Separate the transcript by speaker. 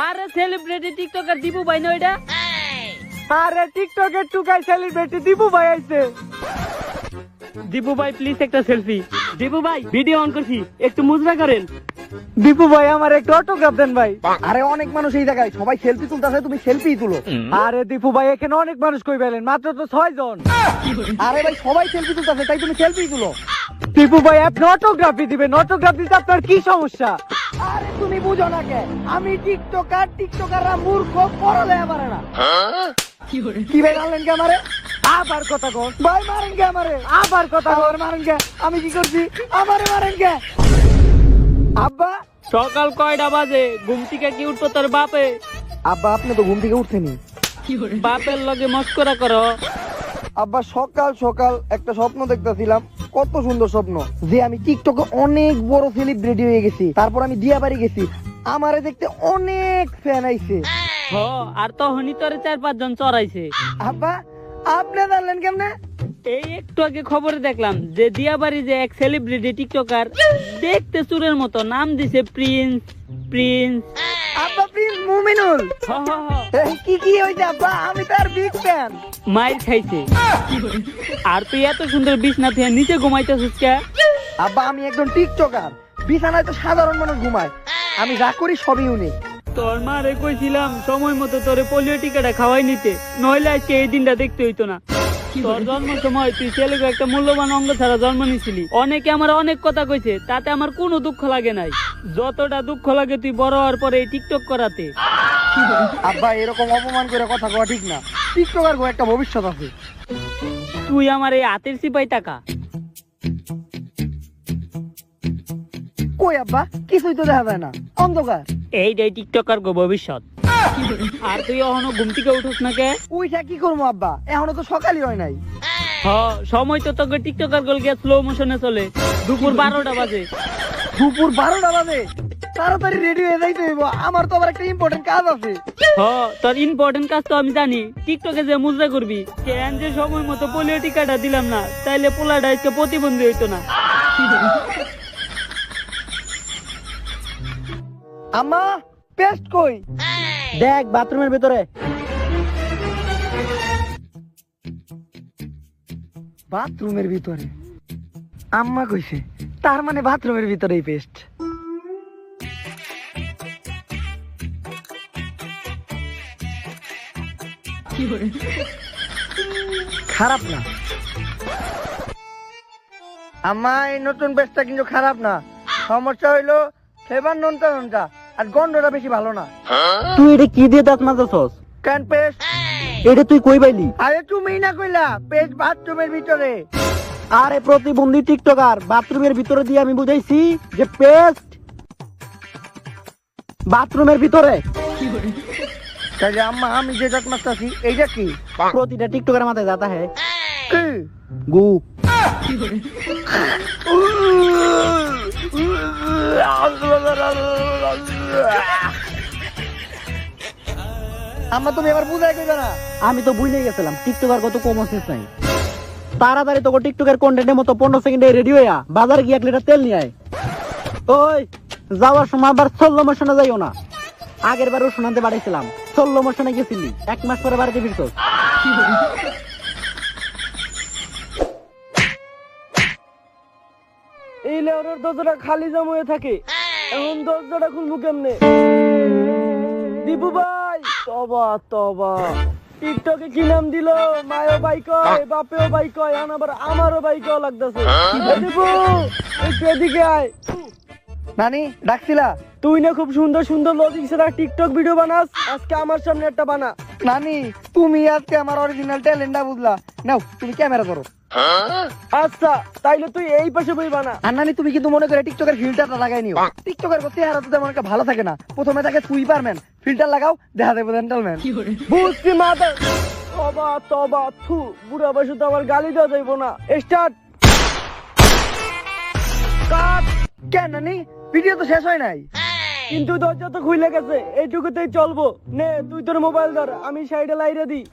Speaker 1: আরে celebrity TikToker Dipu ভাই না ওইটা?
Speaker 2: আরে টিকটকের টুকাই সেলিব্রিটি দীপু ভাই আইছে।
Speaker 1: দীপু ভাই প্লিজ একটা সেলফি। দীপু ভাই ভিডিও অন করছি, একটু মুজরা করেন।
Speaker 2: দীপু ভাই আমার একটা অটোগ্রাফ দেন ভাই।
Speaker 3: আরে অনেক মানুষ এই জায়গায়, সবাই সেলফি তুলতেছে, তুমি সেলফি তুলো।
Speaker 2: আরে দীপু ভাই এখানে অনেক মানুষ কই পেলেন, মাত্র তো 6 জন।
Speaker 3: আরে ভাই সবাই সেলফি তুলতেছে, তাই তুমি সেলফি তুলো।
Speaker 2: দীপু ভাই আপনি অটোগ্রাফি দিবেন, অটোগ্রাফ দিতে আপনার কি সমস্যা?
Speaker 3: আরে তুমি বুঝো না কে, আমি টিকটকার, টিকটকাররা মূর্খ, পড়ালেখা পারে না। কি ভাই মারলেন কে আমারে?
Speaker 2: আবার কথা কর
Speaker 3: ভাই মারেন কে আমারে?
Speaker 2: আবার কথা কর।
Speaker 3: আমার মারেন কে? আমি কি করছি? আমারে মারেন কে? আব্বা,
Speaker 1: সকাল কয়টা বাজে? ঘুম থেকে কি উঠবো তোর বাপে?
Speaker 3: আব্বা আপনি তো ঘুম থেকে উঠছেনি।
Speaker 1: বাপের লগে মস্করা করো।
Speaker 3: আব্বা সকাল সকাল একটা স্বপ্ন দেখতেছিলাম, কত সুন্দর স্বপ্ন, যে আমি টিকটকে অনেক বড় সেলিব্রিটি হয়ে গেছি। তারপর আমি দিয়াবাড়ি গেছি, আমারে দেখতে অনেক ফ্যান আইছে।
Speaker 1: হ, আর তখনই তোরে 4-5 জন চড়াইছে।
Speaker 3: আব্বা আপনি জানলেন কেমনে?
Speaker 1: এই একটু আগে খবরে দেখলাম যে দিয়াবাড়ি যে এক সেলিব্রিটি টিকটকার, দেখতে চুরের মতো, নাম দিছে প্রিন্স। প্রিন্স
Speaker 3: আব্বা প্রিন্স মুমিনুল।
Speaker 1: হ হ হ,
Speaker 3: এই কি হইছে আব্বা? আমি তার বিগ ফ্যান।
Speaker 1: মাইর খাইছে। আর তুই এত সুন্দর বিছনা থেকে নিচে ঘুমাইতেছিস কে?
Speaker 3: আব্বা আমি একজন টিকটকার, বিছানায় তো সাধারণ মানুষ ঘুমায়, আমি যা করি সবই ইউনিক।
Speaker 1: তোর মারে কইছিলাম সময় মতো তোরে পোলিও টিকাটা খাওয়াই নিতে, নইলে আজকে এই দিনটা দেখতে হইতো না। তোর জন্ম সময় তুই ছেলেকে একটা মূল্যবান অঙ্গ ছাড়া জন্ম নিছিলি। অনেকে আমার অনেক কথা কইছে, তাতে আমার কোনো দুঃখ লাগে নাই। যতটা দুঃখ লাগে তুই বড় হওয়ার পরে এই টিকটক করাতে।
Speaker 3: আব্বা এরকম অপমান করে কথা কওয়া ঠিক না, টিকটকার গো একটা ভবিষ্যৎ আছে।
Speaker 1: তুই আমার এই হাতের সিপাই টাকা।
Speaker 3: কই আব্বা, কিছুই তো দেখা যায় না, অন্ধকার।
Speaker 1: এইটাই টিকটকার গো ভবিষ্যৎ। আর তুই এখনো ঘুম থেকে উঠোস না কে?
Speaker 3: উইটা কি করবো আব্বা, এখনো তো সকালই হয় নাই।
Speaker 1: হ, সময় তো তোকে টিকটকার গল গিয়ে স্লো মোশনে চলে। দুপুর 12টা বাজে।
Speaker 3: দুপুর 12টা বাজে, তাড়াতাড়ি রেডি হয়ে যাইতে হইব, আমার তো আবার একটা ইম্পর্টেন্ট কাজ আছে।
Speaker 1: হ, তোর ইম্পর্টেন্ট কাজ তো আমি জানি। টিকটকে যে মুজরা করবি, কেন যে সময় মতো পোলিও টিকাটা দিলাম না, তাইলে পোলাটা আজকে প্রতিবন্ধী হইতো না।
Speaker 3: আম্মা পেস্ট কই?
Speaker 2: দেখ বাথরুমের ভিতরে।
Speaker 3: বাথরুমের ভিতরে? আম্মা কইছে, তার মানে বাথরুমের ভিতরেই পেস্ট। খারাপ না আম্মা, এই নতুন পেস্টটা কিন্তু খারাপ না। সমস্যা হইলো ফ্লেভার নোনতা নোনতা, আর গন্ধটা বেশি ভালো না।
Speaker 2: তুই এটা কি দিয়ে দাঁত মাজছস?
Speaker 3: কেন পেস্ট?
Speaker 2: এটা তুই কই পাইলি?
Speaker 3: আরে তুমি না কইলা পেস্ট বাথরুমের ভিতরে?
Speaker 2: আরে প্রতিবন্ধী টিকটকার, বাথরুমের ভিতরে দিয়ে আমি বুঝাইছি যে পেস্ট বাথরুমের ভিতরে।
Speaker 3: তাহলে আম্মা আমি যে দাঁত মাজতাছি এইটা কি?
Speaker 2: প্রতিটা টিকটকের মাথায় যাতা হ্যাঁ
Speaker 3: কি?
Speaker 2: গু।
Speaker 3: আম্মা তুমি এবার বুঝাই কইবে না?
Speaker 2: আমি তো ভুলে গেছিলাম টিকটকার কত কম অসিস নাই। তাড়াতাড়ি তোকে টিকটকের কন্টেন্টের মতো 15 সেকেন্ডে রেডি হইয়া বাজারে গিয়ে 1 লিটার তেল নিয়ে আয়। ওই যাওয়ার সময় আবার স্লো মোশনে যাইও না। আগের বারও শোনাতে পাঠাইছিলাম, স্লো মোশনে গেছিলি, 1 মাস পরে বাড়িতে ফিরছস।
Speaker 3: এই লেওরের দরজাটা খালি জাম হয়ে থাকে, এখন দরজাটা খুলবো কেমনে? দীপু ভাই, তবা তবা, টিকটকে কি নাম দিল? মায়ও বাই কয়, বাপেও বাই কয়, এখন আবার আমারও বাই কয় লাগতেছে। দীপু একটু এদিকে আয়। নানি ডাকছিলা? তুই না খুব সুন্দর সুন্দর লজিক ছাড়া টিকটক ভিডিও বানাস, আজকে আমার সামনে একটা বানা। নানি তুমি আজকে আমার অরিজিনাল ট্যালেন্টটা বুঝলা, নাও তুমি ক্যামেরা ধরো। আচ্ছা তাইলে তুই এই পাশে বই বানা। আর নানি তুমি কিন্তু মনে করে টিকটকের ফিল্টারটা লাগাই নিও। টিকটকের করতে চেহারা তো তেমন একটা ভালো থাকে না, প্রথমে তাকে সুইপারম্যান ফিল্টার লাগাও, দেখা যাবে জেন্টলম্যান। বুঝছি মাদার। তবা তবা থু, বুড়া বয়সে তো আবার গালি দেওয়া যাইব না। স্টার্ট। কাট। কেন নানি, ভিডিও তো শেষ হয় নাই। কিন্তু দরজা তো খুলে গেছে, এইটুকুতেই চলবো। নে তুই তোর মোবাইল ধর, আমি সাইডে লাইরে দিই।